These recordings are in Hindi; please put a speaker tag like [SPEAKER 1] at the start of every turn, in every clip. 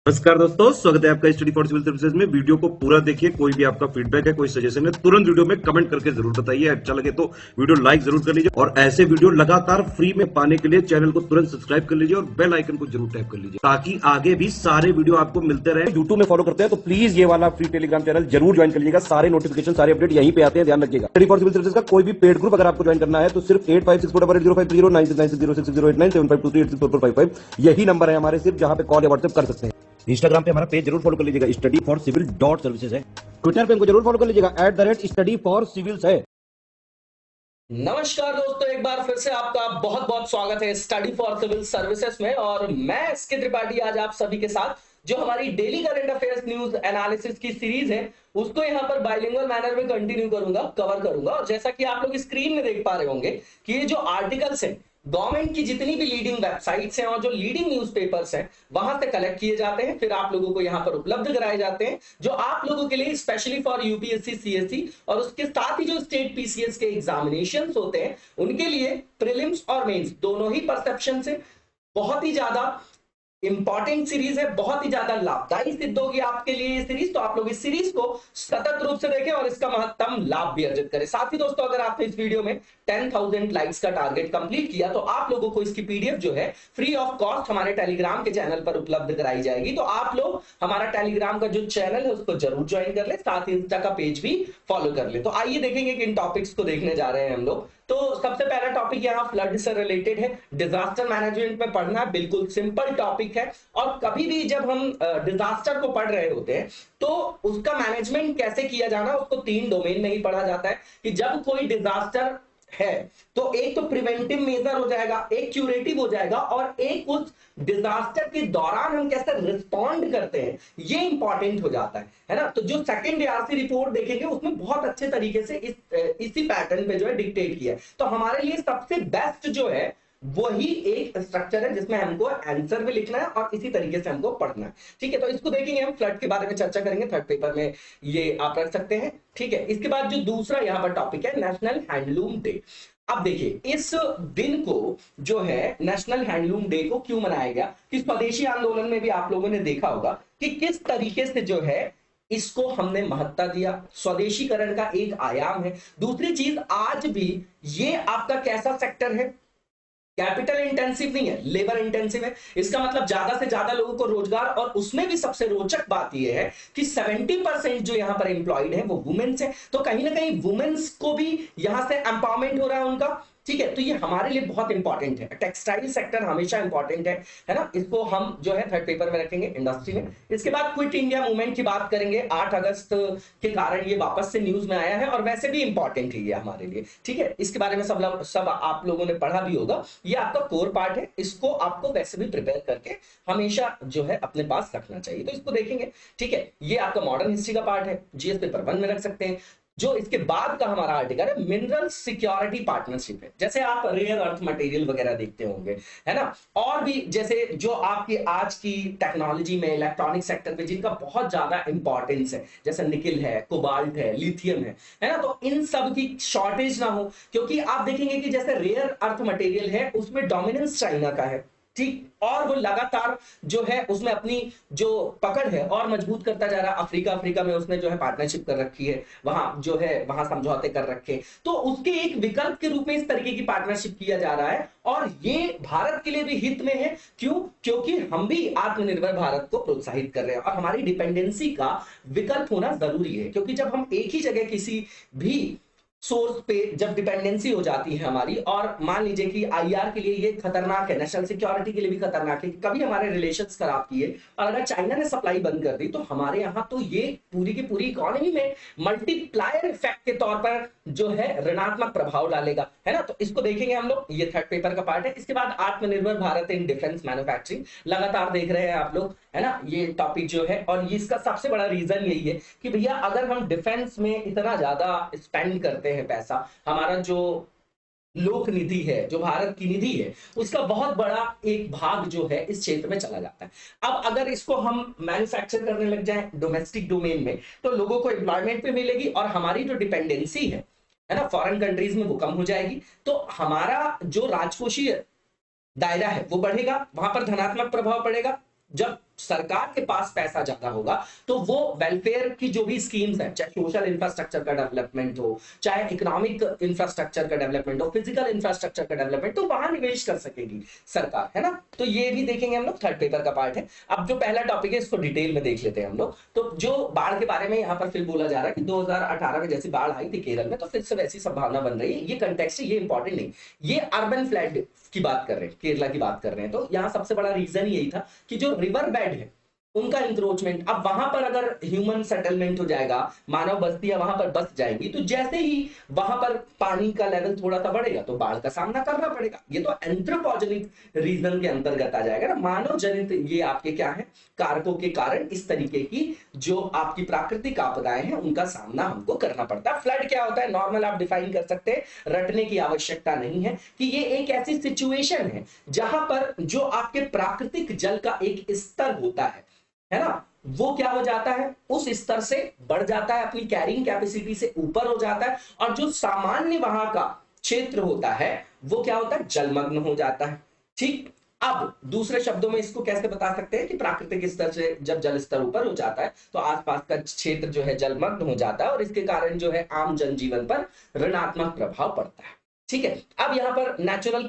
[SPEAKER 1] नमस्कार दोस्तों, स्वागत है आपका स्टडी फॉर सिविल सर्विसेज में। वीडियो को पूरा देखिए। कोई भी आपका फीडबैक है, कोई सजेशन है, तुरंत वीडियो में कमेंट करके जरूर बताइए। अच्छा लगे तो वीडियो लाइक जरूर कर लीजिए और ऐसे वीडियो लगातार फ्री में पाने के लिए चैनल को तुरंत सब्सक्राइब कर लीजिए और बेल आइकन को जरूर टैप कर लीजिए ताकि आगे भी सारे वीडियो आपको मिलते रहे। यूट्यूब में फॉलो करते हैं तो प्लीज ये वाला फ्री टेलीग्राम चैनल जरूर ज्वाइन कर लीजिएगा। सारे नोटिफिकेशन, सारे अपडेट यहीं पे आते हैं, ध्यान रखिएगा। स्टडी फॉर सिविल सर्विसेज का कोई भी पेड ग्रुप अगर आपको ज्वाइन करना है तो सिर्फ 856480530969606089786445 यही नंबर है हमारे, सिर्फ जहां पे कॉल या व्हाट्सएप कर सकते हैं। इंस्टाग्राम पे हमारा पेज जरूर फॉलो कर लीजिएगा, स्टडी फॉर सिविल .सर्विसेज है। ट्विटर पे हमको जरूर फॉलो कर लीजिएगा, @स्टडी फॉर सिविल्स है।
[SPEAKER 2] नमस्कार दोस्तों, एक बार फिर से आपका बहुत बहुत स्वागत है स्टडी फॉर सिविल सर्विसेज में। और मैं एसके त्रिपाठी आज आप सभी के साथ जो हमारी daily current affairs news analysis की सीरीज है उसको यहाँ पर बाइलिंगुअल मैनर में कंटिन्यू करूंगा, कवर करूंगा। और जैसा कि आप लोग स्क्रीन में देख पा रहे होंगे कि ये जो आर्टिकल्स हैं गवर्नमेंट की जितनी भी लीडिंग वेबसाइट्स हैं और जो लीडिंग न्यूज़पेपर्स हैं वहां से कलेक्ट किए जाते हैं, फिर आप लोगों को यहाँ पर उपलब्ध कराए जाते हैं, जो आप लोगों के लिए स्पेशली फॉर यूपीएससी सीएससी और उसके साथ ही जो स्टेट पीसीएस के एग्जामिनेशंस होते हैं उनके लिए प्रीलिम्स और मेंस दोनों ही परसेप्शन से बहुत ही ज्यादा इंपॉर्टेंट सीरीज है, बहुत ही ज्यादा लाभदायी सिद्ध होगी आपके लिए ये सीरीज। तो आप लोग इस सीरीज को सतत रूप से देखें और इसका महत्तम लाभ भी अर्जित करें। साथ ही दोस्तों, अगर आपने इस वीडियो में 10,000 लाइक्स का टारगेट कंप्लीट किया तो आप लोगों को इसकी पीडीएफ जो है फ्री ऑफ कॉस्ट हमारे टेलीग्राम के चैनल पर उपलब्ध कराई जाएगी। तो आप लोग हमारा टेलीग्राम का जो चैनल है उसको जरूर ज्वाइन कर ले, साथ ही इंस्टा का पेज भी फॉलो कर ले। तो आइए देखेंगे कि इन टॉपिक्स को देखने जा रहे हैं हम लोग। तो सबसे पहला टॉपिक यहाँ फ्लड से रिलेटेड है, डिजास्टर मैनेजमेंट में पढ़ना है, बिल्कुल सिंपल टॉपिक है। और कभी भी जब हम डिजास्टर को पढ़ रहे होते हैं तो उसका मैनेजमेंट कैसे किया जाना उसको 3 डोमेन में ही पढ़ा जाता है कि जब कोई डिजास्टर है तो एक तो प्रिवेंटिव मेजर हो जाएगा, एक क्यूरेटिव हो जाएगा और एक उस डिजास्टर के दौरान हम कैसे रिस्पॉन्ड करते हैं ये इंपॉर्टेंट हो जाता है ना। तो जो सेकंड आरसी रिपोर्ट देखेंगे उसमें बहुत अच्छे तरीके से इसी पैटर्न पे जो है डिक्टेट किया है। तो हमारे लिए सबसे बेस्ट जो है वही एक स्ट्रक्चर है जिसमें हमको आंसर भी लिखना है और इसी तरीके से हमको पढ़ना है। ठीक है, तो इसको देखेंगे, हम फ्लड के बारे में चर्चा करेंगे, थर्ड पेपर में ये आप रख सकते हैं। ठीक है, इसके बाद जो दूसरा यहाँ पर टॉपिक है नेशनल हैंडलूम डे। अब देखिए इस दिन को जो है नेशनल हैंडलूम डे को क्यों मनाया गया कि स्वदेशी आंदोलन में भी आप लोगों ने देखा होगा कि किस तरीके से जो है इसको हमने महत्ता दिया, स्वदेशीकरण का एक आयाम है। दूसरी चीज, आज भी ये आपका कैसा सेक्टर है, कैपिटल इंटेंसिव नहीं है, लेबर इंटेंसिव है। इसका मतलब ज्यादा से ज्यादा लोगों को रोजगार, और उसमें भी सबसे रोचक बात यह है कि 70% जो यहां पर एम्प्लॉयड है वो वुमेन्स है। तो कहीं ना कहीं वुमेन्स को भी यहां से एम्पावरमेंट हो रहा है उनका। ठीक है, तो ये हमारे लिए बहुत इंपॉर्टेंट है। टेक्सटाइल सेक्टर हमेशा इंपॉर्टेंट है ना। इसको हम जो है थर्ड पेपर में रखेंगे इंडस्ट्री में। इसके बाद क्विट इंडिया मूवमेंट की बात करेंगे, 8 अगस्त के कारण ये वापस से न्यूज में आया है और वैसे भी इंपॉर्टेंट है ये हमारे लिए। ठीक है, इसके बारे में सब आप लोगों ने पढ़ा भी होगा, ये आपका कोर पार्ट है, इसको आपको वैसे भी प्रिपेयर करके हमेशा जो है अपने पास रखना चाहिए। तो इसको देखेंगे। ठीक है, ये आपका मॉडर्न हिस्ट्री का पार्ट है, जीएस पेपर 1 में रख सकते हैं। जो इसके बाद का हमारा आर्टिकल है मिनरल सिक्योरिटी पार्टनरशिप है, जैसे आप रेयर अर्थ मटेरियल वगैरह देखते होंगे, है ना। और भी जैसे जो आपकी आज की टेक्नोलॉजी में इलेक्ट्रॉनिक सेक्टर में जिनका बहुत ज्यादा इंपॉर्टेंस है, जैसे निकिल है, कोबाल्ट है, लिथियम है ना। तो इन सब की शॉर्टेज ना हो, क्योंकि आप देखेंगे कि जैसे रेयर अर्थ मटेरियल है उसमें डोमिनेंस चाइना का है। ठीक, और वो लगातार जो है उसमें अपनी जो पकड़ है और मजबूत करता जा रहा है। अफ्रीका में उसने जो है पार्टनरशिप कर रखी है, वहां जो है वहां समझौते कर रखे। तो उसके एक विकल्प के रूप में इस तरीके की पार्टनरशिप किया जा रहा है और ये भारत के लिए भी हित में है। क्यों? क्योंकि हम भी आत्मनिर्भर भारत को प्रोत्साहित कर रहे हैं और हमारी डिपेंडेंसी का विकल्प होना जरूरी है। क्योंकि जब हम एक ही जगह किसी भी सोर्स पे जब डिपेंडेंसी हो जाती है हमारी, और मान लीजिए कि आईआर के लिए ये खतरनाक है, नेशनल सिक्योरिटी के लिए भी खतरनाक है कि कभी हमारे रिलेशंस खराब किए और अगर चाइना ने सप्लाई बंद कर दी तो हमारे यहां तो ये पूरी की पूरी इकोनॉमी में मल्टीप्लायर इफेक्ट के तौर पर जो है ऋणात्मक प्रभाव डालेगा, है ना। तो इसको देखेंगे हम लोग, ये थर्ड पेपर का पार्ट है। इसके बाद आत्मनिर्भर भारत इन डिफेंस मैन्युफैक्चरिंग लगातार देख रहे हैं आप लोग, है ना। ये टॉपिक जो है, और इसका सबसे बड़ा रीजन यही है कि भैया अगर हम डिफेंस में इतना ज्यादा स्पेंड करते हैं पैसा, हमारा जो लोक निधि है, जो भारत की निधि है, उसका बहुत बड़ा एक भाग जो है इस क्षेत्र में चला जाता है। अब अगर इसको हम मैन्युफैक्चर करने लग जाए डोमेस्टिक डोमेन में तो लोगों को एम्प्लॉयमेंट भी मिलेगी और हमारी जो डिपेंडेंसी है ना फॉरेन कंट्रीज में, वो कम हो जाएगी। तो हमारा जो राजकोषीय दायरा है वो बढ़ेगा, वहां पर धनात्मक प्रभाव पड़ेगा। जब सरकार के पास पैसा ज्यादा होगा तो वो वेलफेयर की जो भी स्कीम्स है, चाहे सोशल इंफ्रास्ट्रक्चर का डेवलपमेंट हो, चाहे इकोनॉमिक इंफ्रास्ट्रक्चर का डेवलपमेंट हो, फिजिकल इंफ्रास्ट्रक्चर का डेवलपमेंट, तो वहां निवेश कर सकेगी सरकार, है ना। तो ये भी देखेंगे हम लोग, थर्ड पेपर का पार्ट है। अब जो पहला टॉपिक है इसको डिटेल में देख लेते हैं हम लोग। तो जो बाढ़ के बारे में यहाँ पर फिर बोला जा रहा है कि 2018 में जैसी बाढ़ आई थी केरल में, तो फिर से वैसी संभावना बन रही है। ये कंटेक्स्ट है, ये इंपॉर्टेंट नहीं, ये अर्बन फ्लड की बात कर रहे हैं, केरला की बात कर रहे हैं। तो यहाँ सबसे बड़ा रीजन यही था कि जो रिवर बेड है उनका इंक्रोचमेंट, अब वहां पर अगर ह्यूमन सेटलमेंट हो जाएगा, मानव बस्तियां वहां पर बस जाएंगी, तो जैसे ही वहां पर पानी का लेवल थोड़ा सा बढ़ेगा तो बाढ़ का सामना करना पड़ेगा। ये तो एंथ्रोपोजेनिक रीजन के अंतर्गत आ जाएगा ना, मानव जनित ये आपके क्या है, कारकों के कारण इस तरीके की जो आपकी प्राकृतिक आपदाएं हैं उनका सामना हमको करना पड़ता है। फ्लड क्या होता है, नॉर्मल आप डिफाइन कर सकते हैं, रटने की आवश्यकता नहीं है, कि ये एक ऐसी सिचुएशन है जहां पर जो आपके प्राकृतिक जल का एक स्तर होता है ना, वो क्या हो जाता है, उस स्तर से बढ़ जाता है, अपनी कैरिंग कैपेसिटी से ऊपर हो जाता है, और जो सामान्य वहां का क्षेत्र होता है वो क्या होता है, जलमग्न हो जाता है। ठीक, अब दूसरे शब्दों में इसको कैसे बता सकते हैं कि प्राकृतिक स्तर से जब जल स्तर ऊपर हो जाता है तो आसपास का क्षेत्र जो है जलमग्न हो जाता है, और इसके कारण जो है आम जनजीवन पर ऋणात्मक प्रभाव पड़ता है। ठीक है, अब यहाँ पर नेचुरल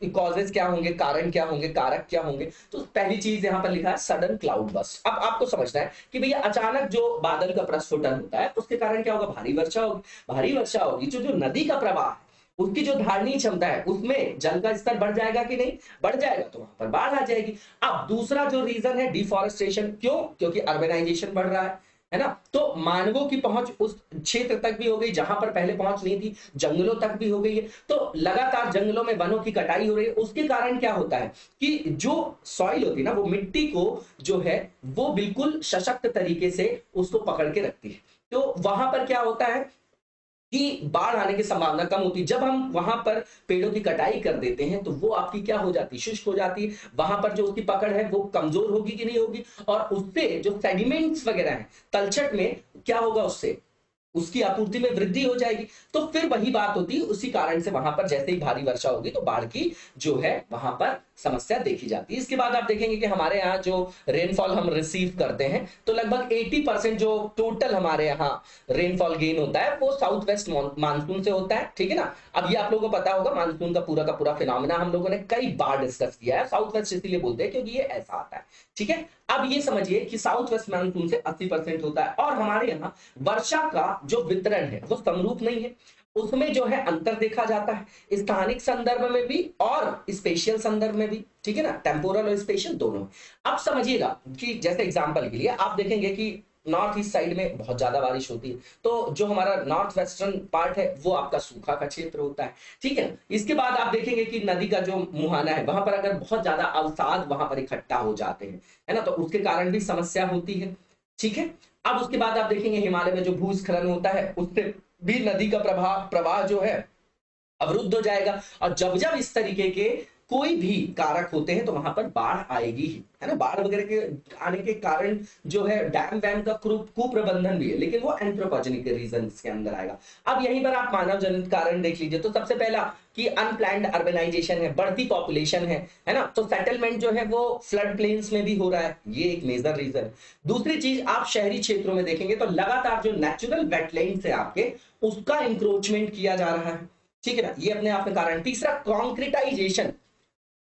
[SPEAKER 2] कॉजेज क्या होंगे, कारण क्या होंगे, कारक क्या होंगे। तो पहली चीज यहाँ पर लिखा है सडन क्लाउड बस्ट। अब आपको समझना है कि भैया अचानक जो बादल का प्रस्फुटन होता है उसके कारण क्या होगा, भारी वर्षा होगी। भारी वर्षा होगी, जो नदी का प्रवाह है उसकी जो धारणीय क्षमता है उसमें जल का स्तर बढ़ जाएगा कि नहीं, बढ़ जाएगा, तो वहां पर बाढ़ आ जाएगी। अब दूसरा जो रीजन है डिफॉरेस्टेशन, क्यों, क्योंकि अर्बनाइजेशन बढ़ रहा है ना, तो मानवों की पहुंच उस क्षेत्र तक भी हो गई जहां पर पहले पहुंच नहीं थी, जंगलों तक भी हो गई है। तो लगातार जंगलों में वनों की कटाई हो रही है, उसके कारण क्या होता है कि जो सॉइल होती है ना, वो मिट्टी को जो है वो बिल्कुल सशक्त तरीके से उसको पकड़ के रखती है। तो वहां पर क्या होता है कि बाढ़ आने की संभावना कम होती है। जब हम वहां पर पेड़ों की कटाई कर देते हैं तो वो आपकी क्या हो जाती है, शुष्क हो जाती है, वहां पर जो उसकी पकड़ है वो कमजोर होगी कि नहीं होगी, और उससे जो सेडिमेंट्स वगैरह हैं तलछट में क्या होगा, उससे उसकी आपूर्ति में वृद्धि हो जाएगी। तो फिर वही बात होती है, उसी कारण से वहां पर जैसे ही भारी वर्षा होगी तो बाढ़ की जो है वहां पर समस्या देखी जाती है। इसके बाद आप देखेंगे कि हमारे यहाँ जो रेनफॉल हम रिसीव करते हैं तो लगभग 80% जो टोटल हमारे यहाँ रेनफॉल गेन होता है वो साउथ वेस्ट मानसून से होता है। ठीक है ना, अब ये आप लोगों को पता होगा, मानसून का पूरा फिनोमेना हम लोगों ने कई बार डिस्कस किया है। साउथ वेस्ट इसीलिए बोलते हैं क्योंकि ये ऐसा आता है। ठीक है, अब ये समझिए कि साउथ वेस्ट मानसून से 80% होता है, और हमारे यहाँ वर्षा का जो वितरण है वो समरूप नहीं है, उसमें जो है अंतर देखा जाता है, स्थानिक संदर्भ में भी और स्पेशियल संदर्भ में भी। ठीक है ना, टेम्पोरल और स्पेशियल दोनों। अब समझिएगा कि जैसे एग्जांपल के लिए आप देखेंगे कि नॉर्थ ईस्ट साइड में बहुत ज्यादा बारिश होती है, तो जो हमारा नॉर्थ वेस्टर्न पार्ट है वो आपका सूखा का क्षेत्र होता है। ठीक है, इसके बाद आप देखेंगे कि नदी का जो मुहाना है वहां पर अगर बहुत ज्यादा अवसाद वहां पर इकट्ठा हो जाते हैं, है ना, तो उसके कारण भी समस्या होती है। ठीक है, अब उसके बाद आप देखेंगे हिमालय में जो भूस्खलन होता है उससे भी नदी का प्रवाह जो है अवरुद्ध हो जाएगा, और जब जब इस तरीके के कोई भी कारक होते हैं तो वहां पर बाढ़ आएगी ही, है ना। बाढ़ वगैरह के आने के कारण जो है डैम वैम का कुप्रबंधन भी है, लेकिन वो एंथ्रोपोजेनिक रीजन के अंदर आएगा। अब यहीं पर आप मानव जनित कारण देख लीजिए, तो सबसे पहला कि अनप्लैन्ड अर्बनाइजेशन है, बढ़ती पॉपुलेशन है ना, तो सेटलमेंट जो है वो फ्लड प्लेन्स में भी हो रहा है, ये एक मेजर रीजन है। दूसरी चीज आप शहरी क्षेत्रों में देखेंगे तो लगातार जो नेचुरल वेटलैंड्स है आपके, उसका इंक्रोचमेंट किया जा रहा है। ठीक है ना, ये अपने आप में कारण। तीसरा कॉन्क्रीटाइजेशन,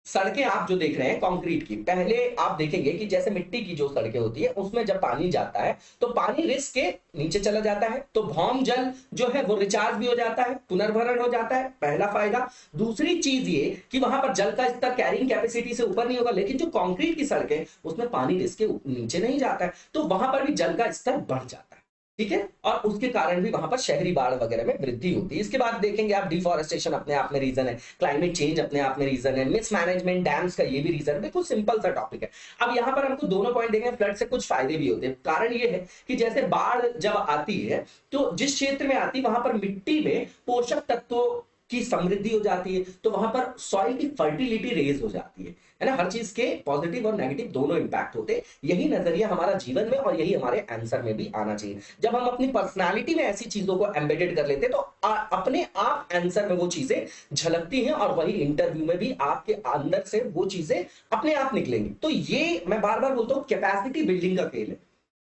[SPEAKER 2] सड़कें आप जो देख रहे हैं कंक्रीट की, पहले आप देखेंगे कि जैसे मिट्टी की जो सड़कें होती है उसमें जब पानी जाता है तो पानी रिस्क के नीचे चला जाता है, तो भौम जल जो है वो रिचार्ज भी हो जाता है, पुनर्भरण हो जाता है, पहला फायदा। दूसरी चीज ये कि वहां पर जल का स्तर कैरिंग कैपेसिटी से ऊपर नहीं होगा, लेकिन जो कंक्रीट की सड़कें उसमें पानी रिस्क के नीचे नहीं जाता है, तो वहां पर भी जल का स्तर बढ़ जाता है। ठीक है, और उसके कारण भी वहां पर शहरी बाढ़ वगैरह में वृद्धि होती है। इसके बाद देखेंगे आप डिफॉरेस्टेशन अपने आप में रीजन है, क्लाइमेट चेंज अपने आप में रीजन है, मिसमैनेजमेंट डैम्स का ये भी रीजन है। बिल्कुल सिंपल सा टॉपिक है। अब यहाँ पर हमको दोनों पॉइंट देंगे, फ्लड से कुछ फायदे भी होते हैं। कारण ये है कि जैसे बाढ़ जब आती है तो जिस क्षेत्र में आती है वहां पर मिट्टी में पोषक तत्वों की समृद्धि हो जाती है, तो वहां पर सॉइल की फर्टिलिटी रेज हो जाती है ना। हर चीज के पॉजिटिव और नेगेटिव दोनों इंपैक्ट होते हैं। यही नजरिया हमारा जीवन में और यही हमारे आंसर में भी आना चाहिए। जब हम अपनी पर्सनालिटी में ऐसी चीजों को एम्बेडेड कर लेते हैं तो अपने आप आंसर में वो चीजें झलकती हैं और वही इंटरव्यू में भी आपके अंदर से वो चीजें अपने आप निकलेंगी। तो ये मैं बार बार बोलता हूँ, कैपेसिटी बिल्डिंग का खेल है,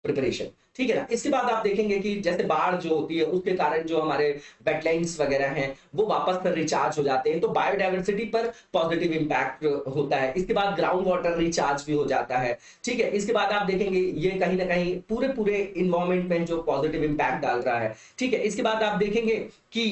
[SPEAKER 2] प्रिपरेशन, ठीक है ना। इसके बाद आप देखेंगे कि जैसे बाढ़ जो होती है उसके कारण जो हमारे वेटलैंड्स वगैरह हैं वो वापस से रिचार्ज हो जाते हैं, तो बायोडायवर्सिटी पर पॉजिटिव इंपैक्ट होता है। इसके बाद ग्राउंड वाटर रिचार्ज भी हो जाता है, ठीक है। इसके बाद आप देखेंगे ये कहीं ना कहीं पूरे पूरे इन्वायरमेंट में जो पॉजिटिव इंपैक्ट डाल रहा है, ठीक है। इसके बाद आप देखेंगे कि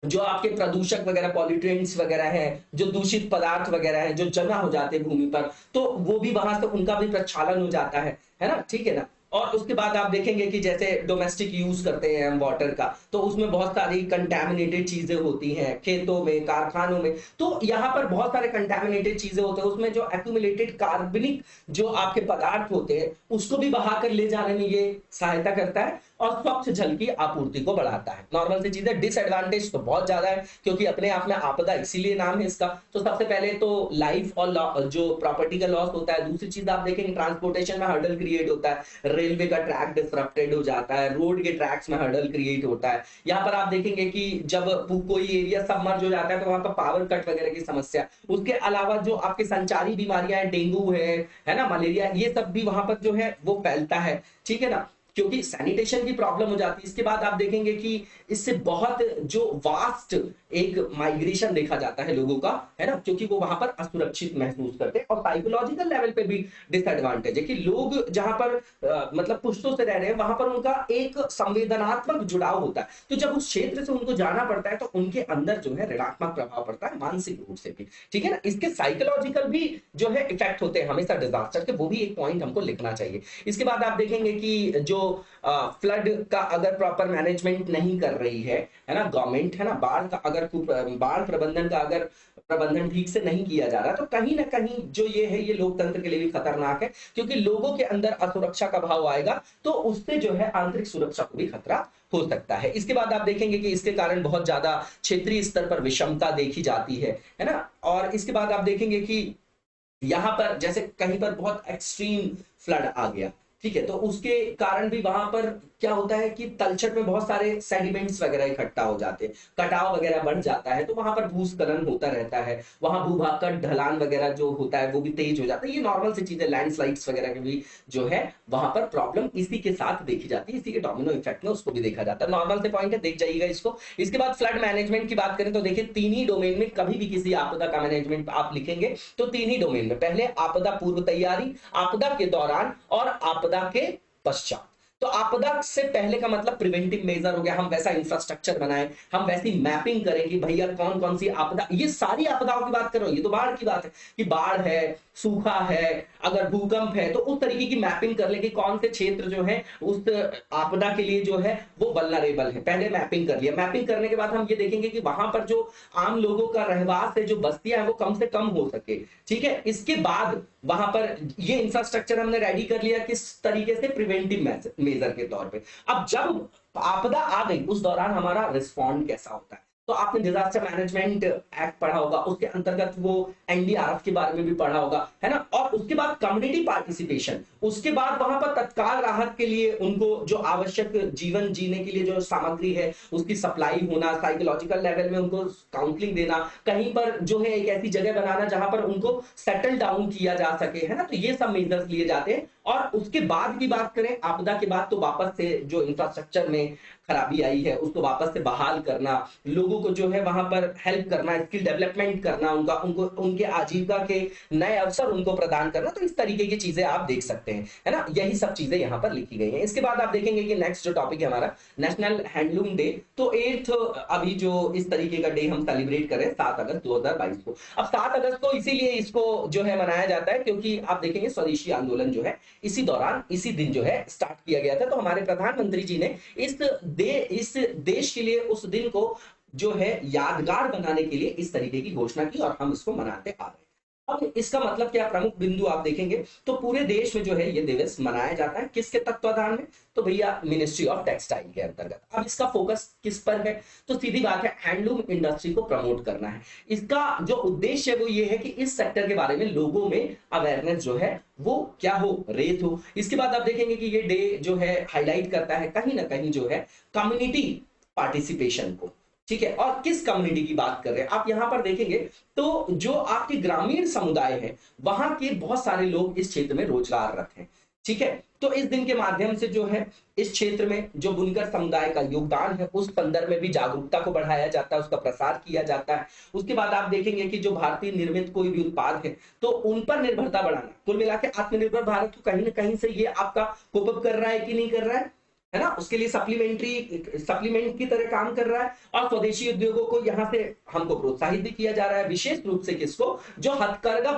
[SPEAKER 2] जो आपके प्रदूषक वगैरह पॉल्यूटेंट्स वगैरह हैं, जो दूषित पदार्थ वगैरह हैं जो जमा हो जाते हैं भूमि पर, तो वो भी वहां से उनका भी प्रक्षालन हो जाता है ना, ठीक है ना। और उसके बाद आप देखेंगे कि जैसे डोमेस्टिक यूज करते हैं हम वाटर का, तो उसमें बहुत सारी कंटैमिनेटेड चीजें होती हैं खेतों में, कारखानों में, तो यहाँ पर बहुत सारे कंटैमिनेटेड चीजें होते हैं, उसमें जो एक्यूमुलेटेड कार्बनिक जो आपके पदार्थ होते हैं उसको भी बहा कर ले जाने में ये सहायता करता है और स्वच्छ जल की आपूर्ति को बढ़ाता है। नॉर्मल सी चीज है। डिसएडवांटेज तो बहुत ज्यादा है, क्योंकि अपने आप में आपदा इसीलिए नाम है इसका। तो सबसे पहले तो लाइफ और जो प्रॉपर्टी का लॉस होता है। दूसरी चीज आप देखेंगे ट्रांसपोर्टेशन में हर्डल क्रिएट होता है, रेलवे का ट्रैक डिसरप्टेड हो जाता है, रोड के ट्रैक्स में हर्डल क्रिएट होता है। यहाँ पर आप देखेंगे कि जब कोई एरिया सबमर्ज हो जाता है तो वहां पर पावर कट वगैरह की समस्या। उसके अलावा जो आपके संचारी बीमारियां हैं, डेंगू है ना, मलेरिया, ये सब भी वहां पर जो है वो फैलता है, ठीक है ना, क्योंकि सैनिटेशन की प्रॉब्लम हो जाती है। इसके बाद आप देखेंगे कि इससे बहुत जो वास्ट एक माइग्रेशन देखा जाता है लोगों का, है ना, क्योंकि वो वहां पर असुरक्षित महसूस करते हैं। और साइकोलॉजिकल लेवल पे भी डिसएडवांटेज है कि लोग जहां पर मतलब पुश्तों से रह रहे हैं वहां पर उनका एक संवेदनात्मक जुड़ाव होता है, तो जब उस क्षेत्र से उनको जाना पड़ता है तो उनके अंदर जो है ऋणात्मक प्रभाव पड़ता है मानसिक रूप से भी, ठीक है ना। इसके साइकोलॉजिकल भी जो है इफेक्ट होते हैं हमेशा डिजास्टर के, वो भी एक पॉइंट हमको लिखना चाहिए। इसके बाद आप देखेंगे कि जो फ्लड का अगर प्रॉपर मैनेजमेंट नहीं कर रही है ना गवर्नमेंट, है ना, बाढ़ प्रबंधन का अगर प्रबंधन ठीक से नहीं किया जा रहा, तो कहीं ना कहीं जो ये है ये लोकतंत्र के लिए भी खतरनाक है, क्योंकि लोगों के अंदर असुरक्षा का भाव आएगा तो उससे जो है आंतरिक सुरक्षा को भी खतरा हो सकता है। इसके बाद आप देखेंगे कि इसके कारण बहुत ज्यादा क्षेत्रीय स्तर पर विषमता देखी जाती है ना। और इसके बाद आप देखेंगे कि यहां पर जैसे कहीं पर बहुत एक्सट्रीम फ्लड आ गया, ठीक है, तो उसके कारण भी वहां पर क्या होता है कि तलछट में बहुत सारे सेडिमेंट्स वगैरह इकट्ठा हो जाते हैं, कटाव वगैरह बढ़ जाता है, तो वहां पर भूस्खलन होता रहता है, वहां भूभाग का ढलान वगैरह जो होता है वो भी तेज हो जाता है। ये नॉर्मल सी चीजें, लैंडस्लाइड्स वगैरह की भी जो है वहां पर प्रॉब्लम इसी के साथ देखी जाती है, इसी के डोमिनो इफेक्ट में उसको भी देखा जाता है। नॉर्मल से पॉइंट है, देख जाइएगा इसको। इसके बाद फ्लड मैनेजमेंट की बात करें तो देखिए तीन ही डोमेन में कभी भी किसी आपदा का मैनेजमेंट आप लिखेंगे तो तीन ही डोमेन में, पहले आपदा पूर्व तैयारी, आपदा के दौरान और आपदा के पश्चात। तो आपदा से पहले का मतलब प्रिवेंटिव मेजर हो गया, हम वैसा इंफ्रास्ट्रक्चर बनाएं, हम वैसी मैपिंग करें कि भैया कौन कौन सी आपदा, ये सारी आपदाओं की बात कर रहा हूं, ये तो बाढ़ की बात है कि बाढ़ है, सूखा है, अगर भूकंप है, तो उस तरीके की मैपिंग कर ले कि कौन से क्षेत्र जो है उस आपदा के लिए जो है वो वल्नरेबल है, पहले मैपिंग कर लिया। मैपिंग करने के बाद हम ये देखेंगे कि वहां पर जो आम लोगों का रहवास है, जो बस्तियां है, वो कम से कम हो सके, ठीक है। इसके बाद वहां पर ये इंफ्रास्ट्रक्चर हमने रेडी कर लिया किस तरीके से, प्रिवेंटिव मेजर के तौर पे। अब जब आपदा आ गई उस दौरान हमारा रिस्पॉन्ड कैसा होता है, तो आपने डिजास्टर मैनेजमेंट एक्ट पढ़ा होगा, उसके अंतर्गत वो एनडीआरएफ के बारे में भी पढ़ा होगा, है ना। और उसके बाद कम्युनिटी पार्टिसिपेशन, उसके बाद वहां पर तत्काल राहत के लिए उनको जो आवश्यक जीवन जीने के लिए जो सामग्री है उसकी सप्लाई होना, साइकोलॉजिकल लेवल में उनको काउंसलिंग देना, कहीं पर जो है एक ऐसी जगह बनाना जहां पर उनको सेटल डाउन किया जा सके, है ना। तो ये सब मेजर्स लिए जाते हैं। और उसके बाद की बात करें, आपदा के बाद तो वापस से जो इंफ्रास्ट्रक्चर में खराबी आई है उसको वापस से बहाल करना, लोगों को जो है वहां पर हेल्प करना, स्किल डेवलपमेंट करना, उनको उनके आजीविका के नए अवसर उनको प्रदान करना, तो इस तरीके की चीजें आप देख सकते हैं, है ना। यही सब चीजें यहाँ पर लिखी गई हैं। इसके बाद आप देखेंगे कि नेक्स्ट जो टॉपिक है हमारा नेशनल हैंडलूम डे, तो 8th अभी जो इस तरीके का डे हम सेलिब्रेट करें 7 अगस्त 2022 को। अब 7 अगस्त को इसीलिए इसको जो है मनाया जाता है क्योंकि आप देखेंगे स्वदेशी आंदोलन जो है इसी दौरान इसी दिन जो है स्टार्ट किया गया था। तो हमारे प्रधानमंत्री जी ने इस देश के लिए उस दिन को जो है यादगार बनाने के लिए इस तरीके की घोषणा की और हम इसको मनाते आ रहे हैं। अब इसका मतलब क्या, प्रमुख बिंदु आप देखेंगे तो पूरे देश में जो है ये दिवस मनाया जाता है, किसके तत्वाधान में, तो भैया मिनिस्ट्री ऑफ टेक्सटाइल के अंतर्गत। अब इसका फोकस किस पर है, तो सीधी बात है, हैंडलूम इंडस्ट्री को प्रमोट करना है। इसका जो उद्देश्य है वो ये है कि इस सेक्टर के बारे में लोगों में अवेयरनेस जो है वो क्या हो, रेज हो। इसके बाद आप देखेंगे कि ये डे जो है हाईलाइट करता है कहीं ना कहीं जो है कम्युनिटी पार्टिसिपेशन को, ठीक है। और किस कम्युनिटी की बात कर रहे हैं आप यहां पर देखेंगे तो जो आपके ग्रामीण समुदाय है वहां के बहुत सारे लोग इस क्षेत्र में रोजगाररत हैं, ठीक है। तो इस दिन के माध्यम से जो है इस क्षेत्र में जो बुनकर समुदाय का योगदान है उस संदर्भ में भी जागरूकता को बढ़ाया जाता है, उसका प्रसार किया जाता है। उसके बाद आप देखेंगे कि जो भारतीय निर्मित कोई भी उत्पाद है तो उन पर निर्भरता बढ़ाना, कुल मिला के आत्मनिर्भर भारत को कहीं ना कहीं से ये आपका कोप अप कर रहा है कि नहीं कर रहा है ना, उसके लिए सप्लीमेंट की तरह काम कर रहा है। और स्वदेशी उद्योगों को यहां से हमको प्रोत्साहित भी किया जा रहा है, विशेष रूप से किसको, जो हथकरघा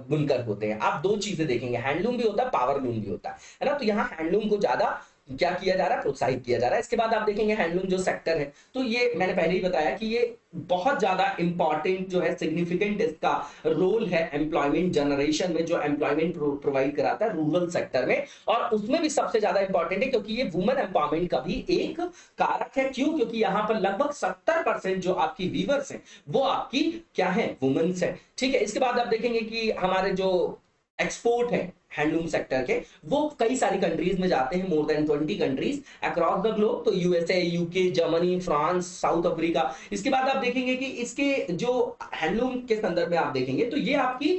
[SPEAKER 2] बुनकर होते हैं। आप दो चीजें देखेंगे, हैंडलूम भी होता है, पावर लूम भी होता है ना, तो यहाँ हैंडलूम को ज्यादा क्या किया जा रहा है, प्रोत्साहित किया जा रहा है। इसके बाद आप देखेंगे हैंडलूम जो सेक्टर है तो ये मैंने पहले ही बताया कि ये बहुत ज्यादा इंपॉर्टेंट जो है, सिग्निफिकेंट इसका रोल है एम्प्लॉयमेंट जनरेशन में, जो एम्प्लॉयमेंट प्रोवाइड कराता है रूरल सेक्टर में। और उसमें भी सबसे ज्यादा इंपॉर्टेंट है क्योंकि ये वुमेन एम्पावरमेंट का भी एक कारक है। क्यों, क्योंकि यहाँ पर लगभग 70% जो आपकी वीवर्स हैं वो आपकी क्या है, वुमेन्स है, ठीक है। इसके बाद आप देखेंगे कि हमारे जो एक्सपोर्ट है हैंडलूम सेक्टर के वो कई सारी कंट्रीज में जाते हैं, more than 20 countries across the globe, तो USA, UK, Germany, France, South Africa. इसके बाद आप देखेंगे कि इसके जो हैंडलूम के संदर्भ में आप देखेंगे तो ये आपकी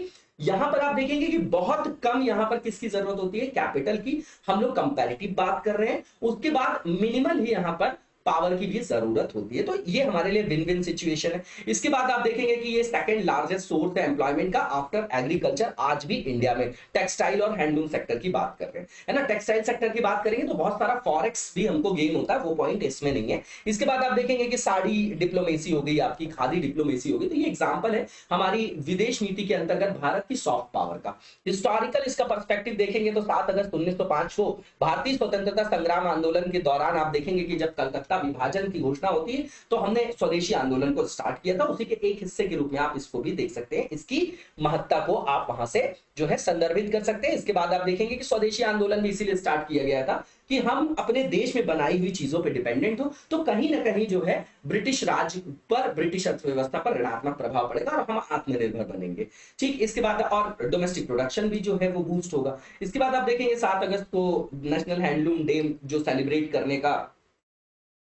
[SPEAKER 2] यहां पर आप देखेंगे कि बहुत कम यहां पर किसकी जरूरत होती है, कैपिटल की। हम लोग कंपैरेटिव बात कर रहे हैं, उसके बाद मिनिमल ही यहां पर पावर की भी जरूरत होती है, तो ये हमारे लिए विन विन सिचुएशन है। इसके बाद आप देखेंगे कि ये सेकंड लार्जेस्ट सोर्स है एम्प्लॉयमेंट का आफ्टर एग्रीकल्चर आज भी इंडिया में, टेक्सटाइल और हैंडलूम सेक्टर की बात कर रहे हैं, है ना। टेक्सटाइल सेक्टर की बात करेंगे तो बहुत सारा फॉरेक्स भी हमको गेन होता है, वो पॉइंट इसमें नहीं है। इसके बाद आप देखेंगे कि साड़ी डिप्लोमेसी हो गई, आपकी खादी डिप्लोमेसी हो गई, तो ये एग्जाम्पल है हमारी विदेश नीति के अंतर्गत भारत की सॉफ्ट पावर का। हिस्टोरिकल इसका पर्सपेक्टिव देखेंगे तो 7 अगस्त 1905 को भारतीय स्वतंत्रता संग्राम आंदोलन के दौरान आप देखेंगे कि जब कलकत्ता विभाजन की घोषणा होती है तो हमने स्वदेशी आंदोलन को स्टार्ट किया था, उसी के एक हिस्से के रूप में आप इसको भी देख सकते हैं, इसकी महत्ता को आप वहां से जो है संदर्भित कर सकते हैं। इसके बाद आप देखेंगे कि स्वदेशी आंदोलन भी इसीलिए स्टार्ट किया गया था कि हम अपने देश में बनाई हुई चीजों पर डिपेंडेंट हो, तो कहीं ना कहीं जो है ब्रिटिश राज पर, ब्रिटिश अर्थव्यवस्था पर ऋणात्मक प्रभाव पड़ेगा और हम आत्मनिर्भर बनेंगे, ठीक। इसके बाद और डोमेस्टिक प्रोडक्शन भी जो है वो बूस्ट होगा। इसके बाद आप देखेंगे 7 अगस्त को नेशनल हैंडलूम डे जो सेलिब्रेट करने का,